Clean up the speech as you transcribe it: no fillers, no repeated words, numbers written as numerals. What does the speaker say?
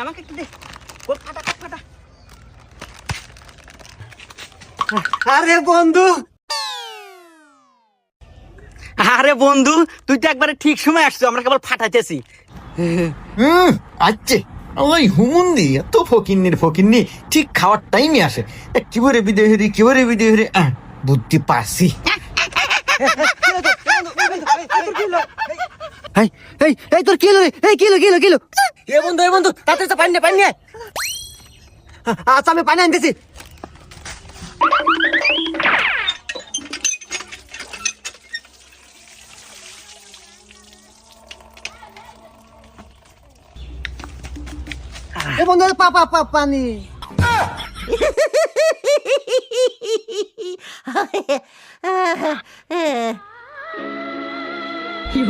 আমাকে একটু দে। ওর ফাটা কাট ফাটা। আরে বন্ধু, আরে বন্ধু, তুই তো একবারে ঠিক সময় আসছো, আমরা কেবল ফাটাইতেছি। আচ্ছা, ওই হুমুন্দি এত ফকিন্নি ঠিক খাওয়ার টাইমে আসে। কিভাবে বিদে হরি বুদ্ধি পারছি। এই তোর কি হলো রে? এই কি হলো? এ বন্ধু তাতে তো পানি নে। আচ্ছা আমি পানি আনতেছি। এ বন্ধু পানি। কি